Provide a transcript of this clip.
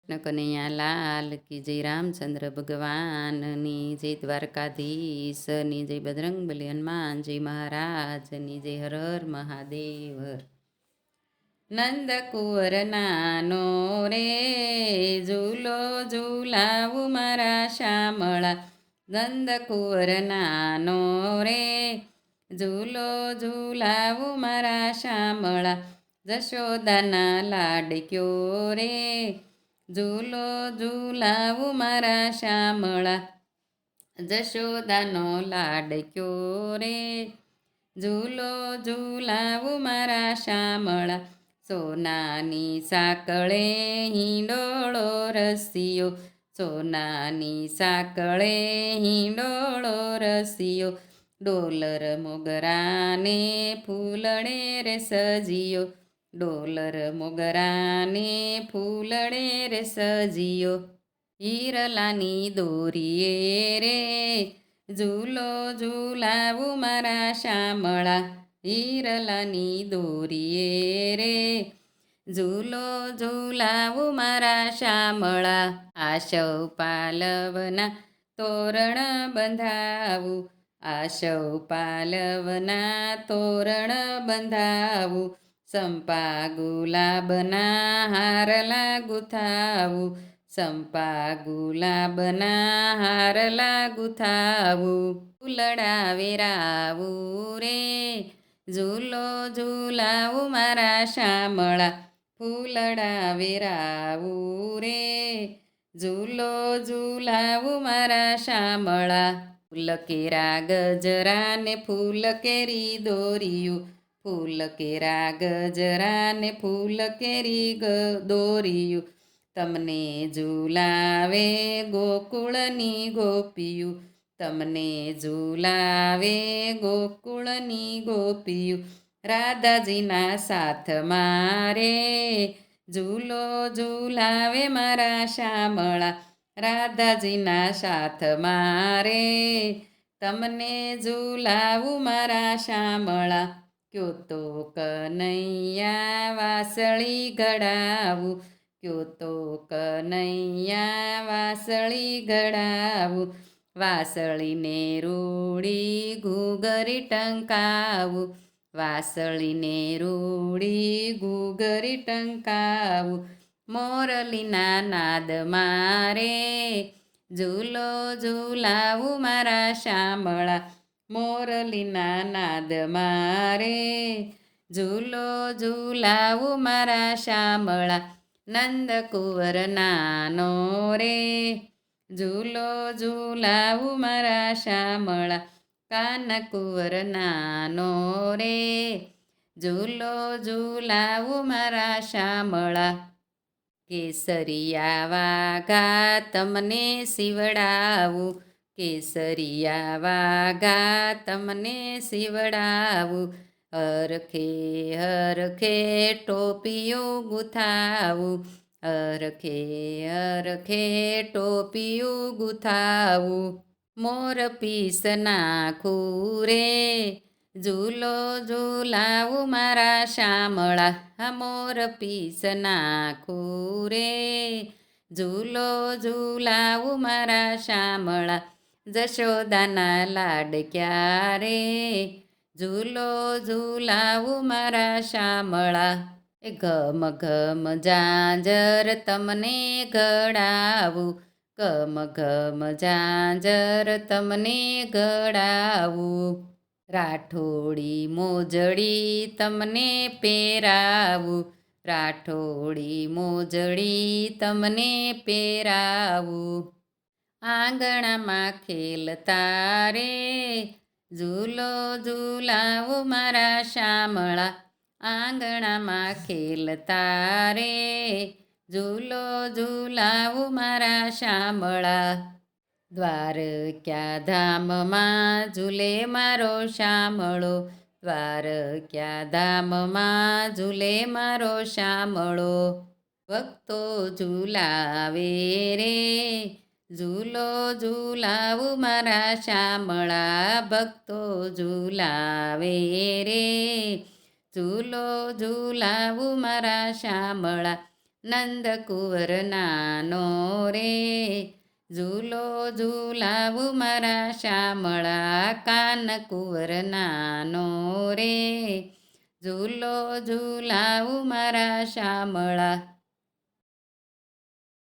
કૃષ્ણ કનૈયા લાલ કી જય રામચંદ્ર ભગવાનની જય દ્વારકાધીશની જય બજરંગબલી હનુમાન જય મહારાજની જય હર હર મહાદેવ. નંદકુંવર નાનો રે ઝૂલો ઝૂલાવું મારા શામળા. નંદકુંવર નાનો રે ઝૂલો ઝૂલાવું મારા શામળા. જશોદાના લાડક્યો રે ઝૂલો ઝૂલાવું મારા શામળા. જશોદાનો લાડક્યો રે ઝૂલો ઝૂલાવું મારા શામળા. સોનાની સાંકળે હિંડોળો રસિયો, સોનાની સાંકળે હિંડોળો રસિયો. ડોલર મોગરાને ફૂલડે રે સજીયો, ડોલર મોગરાને ફૂલડે રે સજીયો. હિરલાની દોરીએ રે ઝૂલો ઝૂલાવું મારા શામળા. હિરલાની દોરીએ રે ઝૂલો ઝૂલાવું મારા શામળા. આશવ પાલવના તોરણ બંધાવું, આશવ પાલવના તોરણ બંધાવું. સંપા ગુલાબના હારલા ગુથાવું, સંપા ગુલાબના હારલા ગુથાવું. ફૂલડા વેરાવું રે ઝૂલો ઝૂલાવું મારા શામળા. ફૂલડા વેરાવું રે ઝૂલો ઝૂલાવું મારા શામળા. ફૂલ કેરા ગજરા ને ફૂલ કેરી દોર્યું, ફૂલ કેરા ગજરા ને ફૂલ કેરી દોર્યું. તમને ઝૂલાવે ગોકુળની ગોપીયું, તમને ઝૂલાવે ગોકુળની ગોપીયું. રાધાજીના સાથ મારે ઝૂલો ઝૂલાવે મારા શામળા. રાધાજીના સાથ મારે તમને ઝૂલાવું મારા શામળા. ક્યો તો કનૈયા વાસળી ઘડાવું, ક્યો તો કનૈયા વાસળી ઘડાવું. વાસળીને રૂડી ઘૂઘરી ટંકાવું, વાસળીને રૂડી ઘૂઘરી ટંકાવું. મોરલીના નાદ મારે ઝૂલો ઝૂલાવું મારા શામળા. મોરલીના નાદ મારે ઝૂલો ઝૂલાવું મારા શામળા. નંદકુંવર નાનો રે ઝૂલો ઝૂલાવું મારા શામળા. કાનકુંવર નાનો રે ઝૂલો ઝૂલાવું મારા શામળા. કેસરિયા વાઘા તમને સીવડાવું, કેસરિયા વાઘા તમને સીવડાવું. હરખે હરખે ટોપિયું ગુથાવું, હરખે હરખે ટોપિયું ગુથાવું. મોર પીસ નાખું રે ઝૂલો ઝૂલાવું મારા શામળા. મોર પીસ નાખું રે ઝૂલો ઝૂલાવું મારા શામળા. જશોદાના લાડક્યા રે ઝૂલો ઝૂલાવું મારા શામળા. ઘમ ઘમ ઝાંઝર તમને ઘડાવું, ઘમ ઘમ ઝાંઝર તમને ઘડાવું. રાઠોડી મોજડી તમને પહેરાવું, રાઠોડી મોજડી તમને પહેરાવું. આંગણામાં ખેલતા રે ઝૂલો ઝૂલાવું મારા શામળા. આંગણામાં ખેલતા રે ઝૂલો ઝૂલાવું મારા શામળા. દ્વારક્યા ધામમાં ઝૂલે મારો શામળો, દ્વારક્યા ધામમાં ઝૂલે મારો શામળો. ભક્તો ઝૂલાવે રે ઝૂલો ઝૂલાવું મારા શામળા. ભક્તો ઝૂલાવે રે ઝૂલો ઝૂલાવું મારા શામળા. નંદ કુંવર નાનો રે, ઝૂલો ઝૂલાવું મારા શામળા, કાન કુંવર નાનો રે, ઝૂલો ઝૂલાવું મારા શામળા.